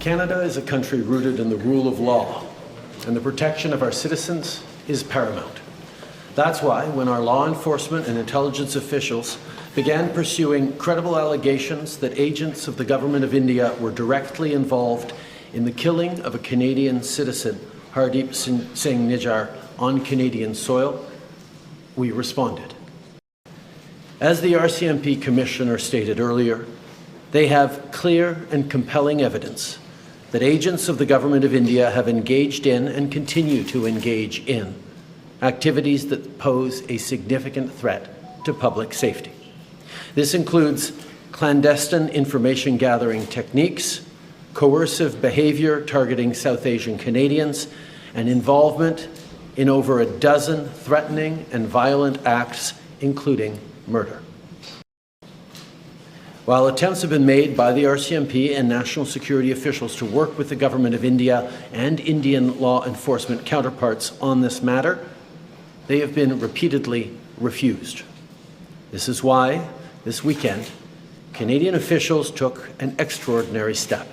Canada is a country rooted in the rule of law, and the protection of our citizens is paramount. That's why, when our law enforcement and intelligence officials began pursuing credible allegations that agents of the Government of India were directly involved in the killing of a Canadian citizen, Hardeep Singh Nijjar, on Canadian soil, we responded. As the RCMP Commissioner stated earlier, they have clear and compelling evidence that agents of the Government of India have engaged in and continue to engage in activities that pose a significant threat to public safety. This includes clandestine information gathering techniques, coercive behavior targeting South Asian Canadians, and involvement in over a dozen threatening and violent acts, including murder. While attempts have been made by the RCMP and national security officials to work with the Government of India and Indian law enforcement counterparts on this matter, they have been repeatedly refused. This is why, this weekend, Canadian officials took an extraordinary step.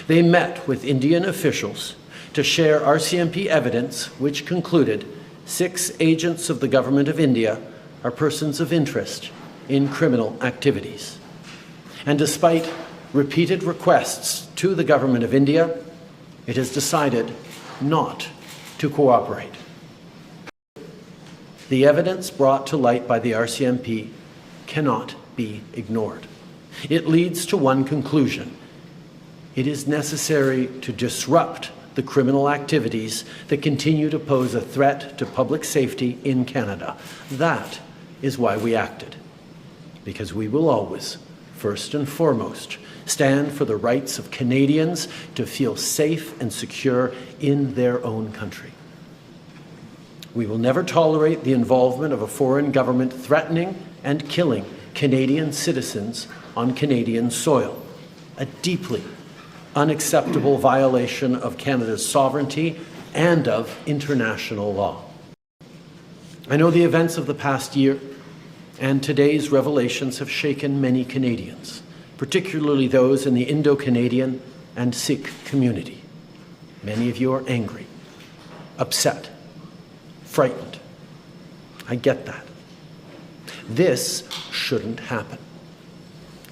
They met with Indian officials to share RCMP evidence which concluded 6 agents of the Government of India are persons of interest in criminal activities. And despite repeated requests to the Government of India, it has decided not to cooperate. The evidence brought to light by the RCMP cannot be ignored. It leads to one conclusion. It is necessary to disrupt the criminal activities that continue to pose a threat to public safety in Canada. That is why we acted, because we will always, first and foremost, stand for the rights of Canadians to feel safe and secure in their own country. We will never tolerate the involvement of a foreign government threatening and killing Canadian citizens on Canadian soil, a deeply unacceptable violation of Canada's sovereignty and of international law. I know the events of the past year and today's revelations have shaken many Canadians, particularly those in the Indo-Canadian and Sikh community. Many of you are angry, upset, frightened. I get that. This shouldn't happen.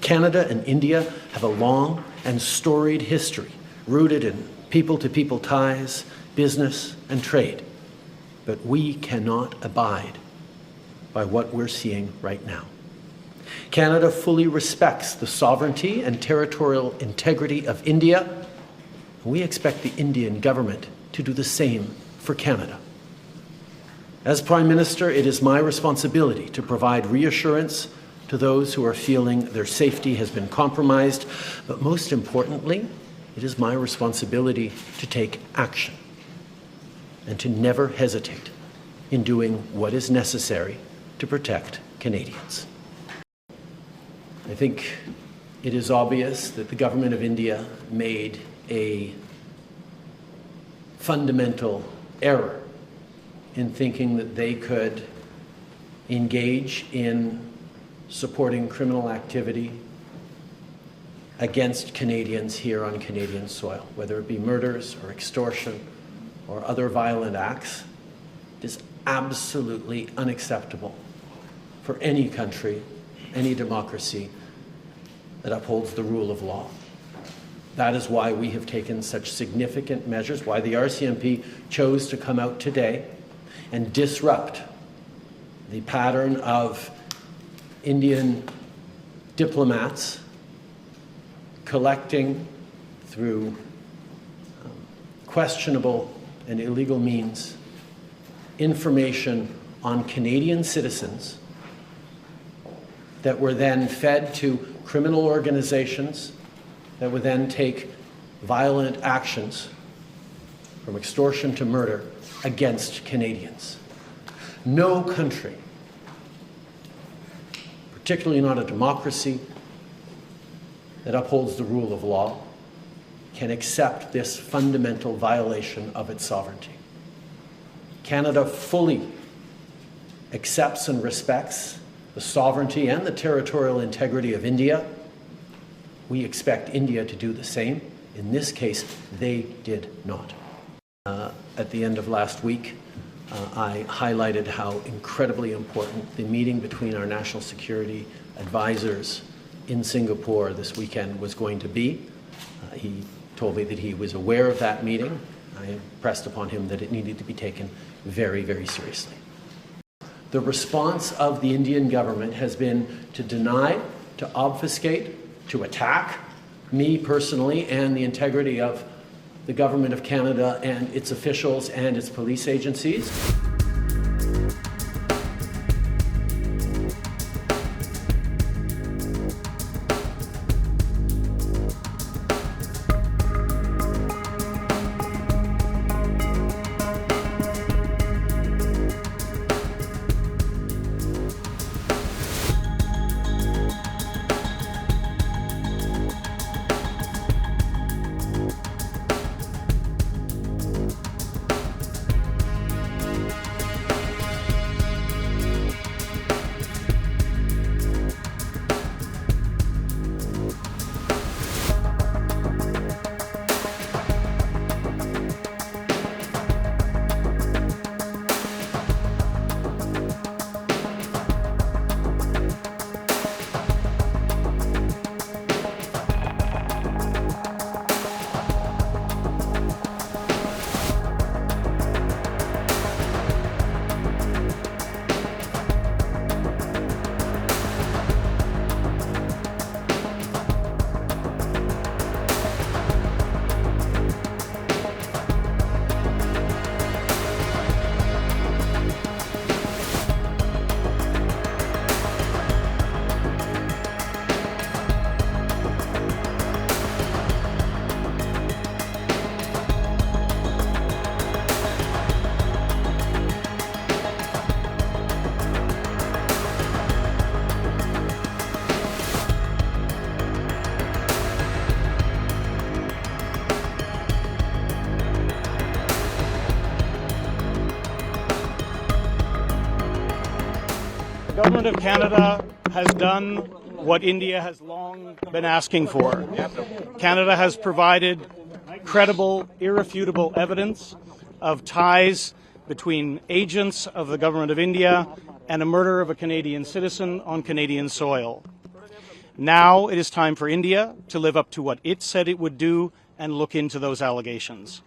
Canada and India have a long and storied history rooted in people-to-people ties, business, and trade. But we cannot abide by what we're seeing right now. Canada fully respects the sovereignty and territorial integrity of India, and we expect the Indian government to do the same for Canada. As Prime Minister, it is my responsibility to provide reassurance to those who are feeling their safety has been compromised, but most importantly, it is my responsibility to take action and to never hesitate in doing what is necessary to protect Canadians. I think it is obvious that the Government of India made a fundamental error in thinking that they could engage in supporting criminal activity against Canadians here on Canadian soil, whether it be murders or extortion or other violent acts. It is absolutely unacceptable for any country, any democracy that upholds the rule of law. That is why we have taken such significant measures, why the RCMP chose to come out today and disrupt the pattern of Indian diplomats collecting through questionable and illegal means information on Canadian citizens that were then fed to criminal organizations that would then take violent actions from extortion to murder against Canadians. No country, particularly not a democracy that upholds the rule of law, can accept this fundamental violation of its sovereignty. Canada fully accepts and respects the sovereignty and the territorial integrity of India. We expect India to do the same. In this case, they did not. At the end of last week, I highlighted how incredibly important the meeting between our national security advisors in Singapore this weekend was going to be. He told me that he was aware of that meeting. I impressed upon him that it needed to be taken very, very seriously. The response of the Indian government has been to deny, to obfuscate, to attack me personally and the integrity of the Government of Canada and its officials and its police agencies. The Government of Canada has done what India has long been asking for. Canada has provided credible, irrefutable evidence of ties between agents of the Government of India and a murder of a Canadian citizen on Canadian soil. Now it is time for India to live up to what it said it would do and look into those allegations.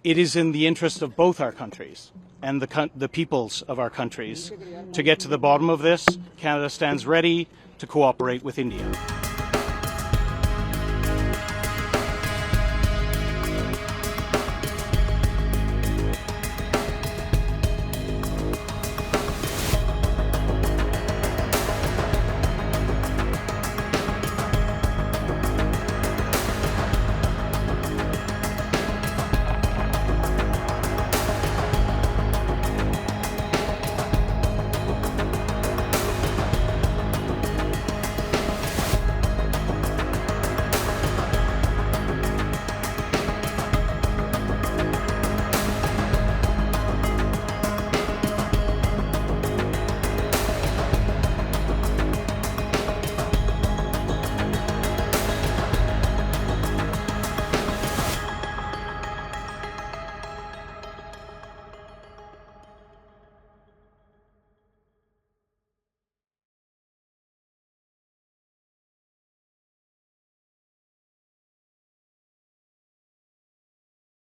It is in the interest of both our countries and the peoples of our countries to get to the bottom of this. Canada stands ready to cooperate with India.